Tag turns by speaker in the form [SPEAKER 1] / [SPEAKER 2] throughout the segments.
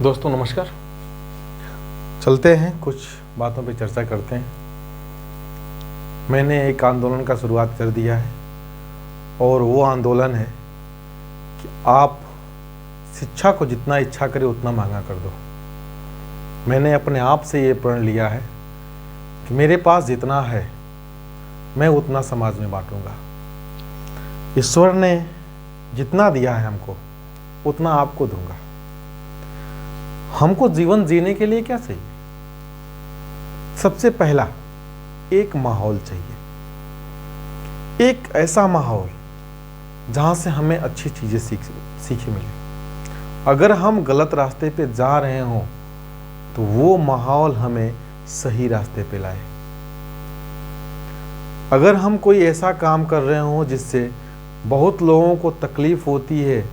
[SPEAKER 1] दोस्तों नमस्कार। चलते हैं, कुछ बातों पे चर्चा करते हैं। मैंने एक आंदोलन का शुरुआत कर दिया है और वो आंदोलन है कि आप शिक्षा को जितना इच्छा करें उतना महंगा कर दो। मैंने अपने आप से ये प्रण लिया है कि मेरे पास जितना है मैं उतना समाज में बांटूंगा। ईश्वर ने जितना दिया है हमको उतना आपको दूंगा। हमको जीवन जीने के लिए क्या चाहिए? सबसे पहला एक माहौल चाहिए, एक ऐसा माहौल जहां से हमें अच्छी चीजें सीखे मिले। अगर हम गलत रास्ते पे जा रहे हों तो वो माहौल हमें सही रास्ते पे लाए। अगर हम कोई ऐसा काम कर रहे हों जिससे बहुत लोगों को तकलीफ होती है,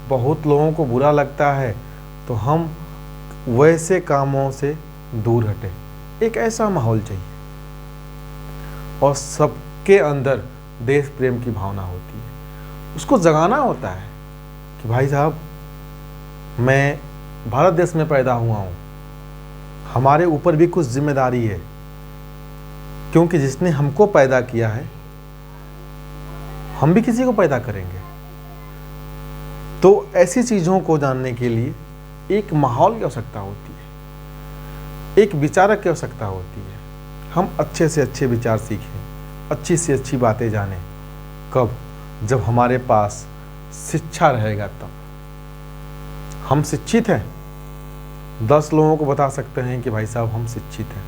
[SPEAKER 1] बहुत लोगों को बुरा लगता है, तो हम वैसे कामों से दूर हटे। एक ऐसा माहौल चाहिए और सबके अंदर देश प्रेम की भावना होती है। उसको जगाना होता है कि भाई साहब, मैं भारत देश में पैदा हुआ हूँ, हमारे ऊपर भी कुछ जिम्मेदारी है, क्योंकि जिसने हमको पैदा किया है हम भी किसी को पैदा करेंगे। तो ऐसी चीज़ों को जानने के लिए एक माहौल की आवश्यकता होती है, एक विचारक की आवश्यकता होती है। हम अच्छे से अच्छे विचार सीखें, अच्छी से अच्छी बातें जानें। कब? जब हमारे पास शिक्षा रहेगा तब। हम शिक्षित हैं, 10 लोगों को बता सकते हैं कि भाई साहब हम शिक्षित हैं,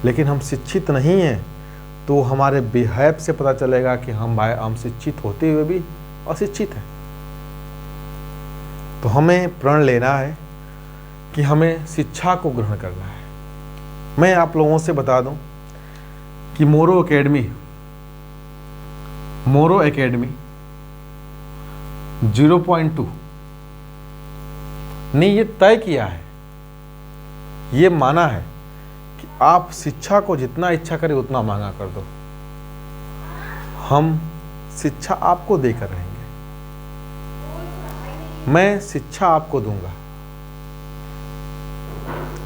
[SPEAKER 1] लेकिन हम शिक्षित नहीं हैं तो हमारे बिहेव से पता चलेगा कि हम शिक्षित होते हुए भी अशिक्षित हैं। तो हमें प्रण लेना है कि हमें शिक्षा को ग्रहण करना है। मैं आप लोगों से बता दूं कि मोरो एकेडमी 0.2 ने ये तय किया है, ये माना है कि आप शिक्षा को जितना इच्छा करें उतना महंगा कर दो। हम शिक्षा आपको देकर रहेंगे, मैं शिक्षा आपको दूंगा।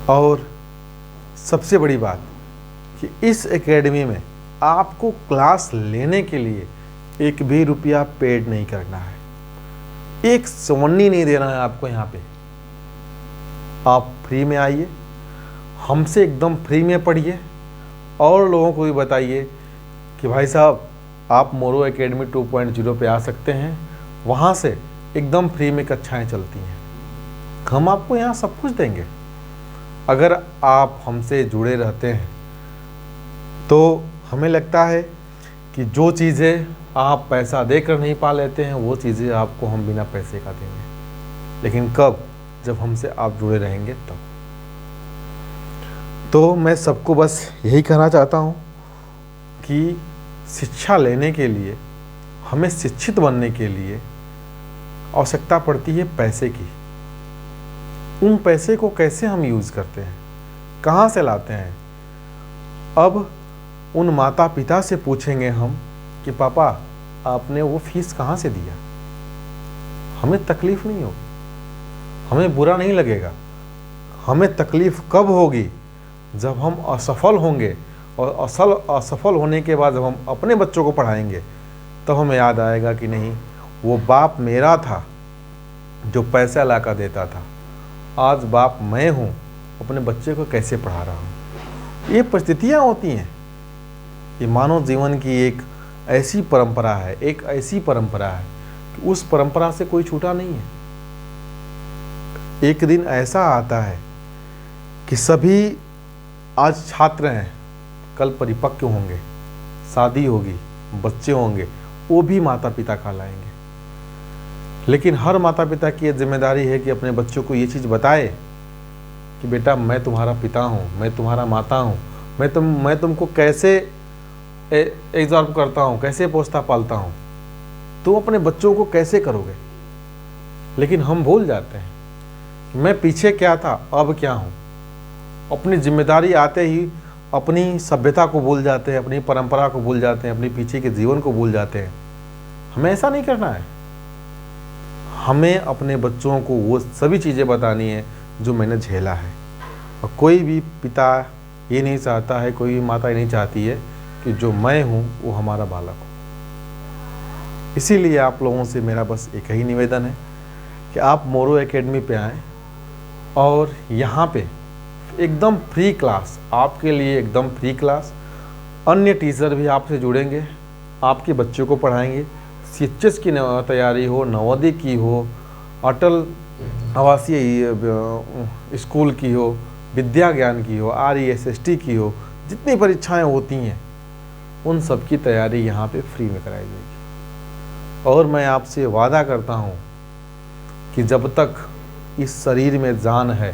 [SPEAKER 1] और सबसे बड़ी बात कि इस एकेडमी में आपको क्लास लेने के लिए एक भी रुपया पेड नहीं करना है, एक सवन्नी नहीं देना है आपको। यहाँ पे आप फ्री में आइए, हमसे एकदम फ्री में पढ़िए और लोगों को भी बताइए कि भाई साहब आप मोरो एकेडमी 2.0 पे आ सकते हैं। वहाँ से एकदम फ्री में कक्षाएं चलती हैं, हम आपको यहाँ सब कुछ देंगे। अगर आप हमसे जुड़े रहते हैं तो हमें लगता है कि जो चीज़ें आप पैसा देकर नहीं पा लेते हैं वो चीज़ें आपको हम बिना पैसे का देंगे। लेकिन कब? जब हमसे आप जुड़े रहेंगे तब। तो मैं सबको बस यही कहना चाहता हूँ कि शिक्षा लेने के लिए, हमें शिक्षित बनने के लिए आवश्यकता पड़ती है पैसे की। उन पैसे को कैसे हम यूज़ करते हैं, कहाँ से लाते हैं? अब उन माता पिता से पूछेंगे हम कि पापा आपने वो फीस कहाँ से दिया। हमें तकलीफ़ नहीं होगी, हमें बुरा नहीं लगेगा। हमें तकलीफ़ कब होगी? जब हम असफल होंगे, और असफल होने के बाद जब हम अपने बच्चों को पढ़ाएंगे तब हमें याद आएगा कि नहीं, वो बाप मेरा था जो पैसा ला कर देता था, आज बाप मैं हूँ, अपने बच्चे को कैसे पढ़ा रहा हूँ। ये परिस्थितियाँ होती हैं। ये मानव जीवन की एक ऐसी परंपरा है, एक ऐसी परंपरा है कि उस परंपरा से कोई छूटा नहीं है। एक दिन ऐसा आता है कि सभी आज छात्र हैं, कल परिपक्व होंगे, शादी होगी, बच्चे होंगे, वो भी माता पिता कहलाएंगे। लेकिन हर माता पिता की ये जिम्मेदारी है कि अपने बच्चों को ये चीज़ बताए कि बेटा मैं तुम्हारा पिता हूँ, मैं तुम्हारा माता हूँ, मैं तुमको कैसे एग्जॉर्ब करता हूँ, कैसे पोसता पालता हूँ, तुम अपने बच्चों को कैसे करोगे। लेकिन हम भूल जाते हैं कि मैं पीछे क्या था, अब क्या हूँ। अपनी जिम्मेदारी आते ही अपनी सभ्यता को भूल जाते हैं, अपनी परंपरा को भूल जाते हैं, अपने पीछे के जीवन को भूल जाते हैं। हमें ऐसा नहीं करना है। हमें अपने बच्चों को वो सभी चीज़ें बतानी है जो मैंने झेला है। और कोई भी पिता ये नहीं चाहता है, कोई भी माता ये नहीं चाहती है कि जो मैं हूँ वो हमारा बालक हो। इसीलिए आप लोगों से मेरा बस एक ही निवेदन है कि आप मोरो एकेडमी पे आएँ और यहाँ पे एकदम फ्री क्लास, आपके लिए एकदम फ्री क्लास, अन्य टीचर भी आपसे जुड़ेंगे, आपके बच्चों को पढ़ाएंगे। CHS की तैयारी हो, नवोदय की हो, अटल आवासीय स्कूल की हो, विद्या ज्ञान की हो, RESST की हो, जितनी परीक्षाएं होती हैं उन सब की तैयारी यहाँ पे फ्री में कराई जाएगी। और मैं आपसे वादा करता हूँ कि जब तक इस शरीर में जान है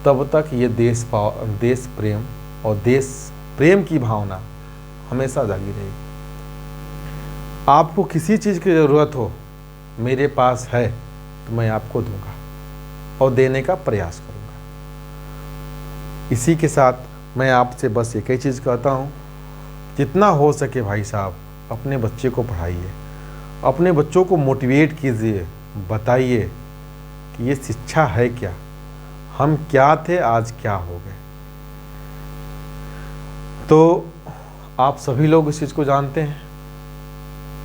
[SPEAKER 1] तब तक ये देश प्रेम और देश प्रेम की भावना हमेशा जागी रहेगी। आपको किसी चीज़ की ज़रूरत हो, मेरे पास है तो मैं आपको दूंगा और देने का प्रयास करूंगा। इसी के साथ मैं आपसे बस एक ही चीज़ कहता हूँ, जितना हो सके भाई साहब अपने बच्चे को पढ़ाइए, अपने बच्चों को मोटिवेट कीजिए, बताइए कि ये शिक्षा है क्या, हम क्या थे आज क्या हो गए। तो आप सभी लोग इस चीज़ को जानते हैं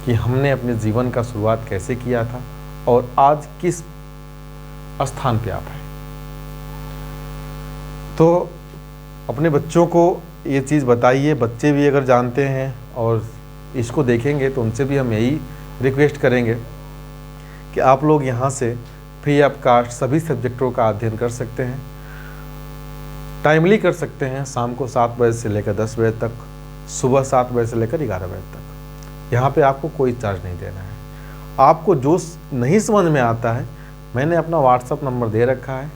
[SPEAKER 1] कि हमने अपने जीवन का शुरुआत कैसे किया था और आज किस स्थान पे आप हैं। तो अपने बच्चों को ये चीज़ बताइए। बच्चे भी अगर जानते हैं और इसको देखेंगे तो उनसे भी हम यही रिक्वेस्ट करेंगे कि आप लोग यहाँ से फ्री ऑफ कास्ट सभी सब्जेक्टों का अध्ययन कर सकते हैं। टाइमली कर सकते हैं, शाम को 7 बजे से लेकर 10 बजे तक, सुबह 7 बजे से लेकर 11 बजे तक। यहाँ पे आपको कोई चार्ज नहीं देना है। आपको जो नहीं समझ में आता है, मैंने अपना व्हाट्सअप नंबर दे रखा है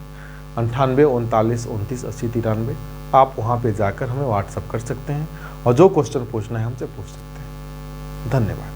[SPEAKER 1] 98 39 29 80 93। आप वहाँ पे जाकर हमें व्हाट्सअप कर सकते हैं और जो क्वेश्चन पूछना है हमसे पूछ सकते हैं। धन्यवाद।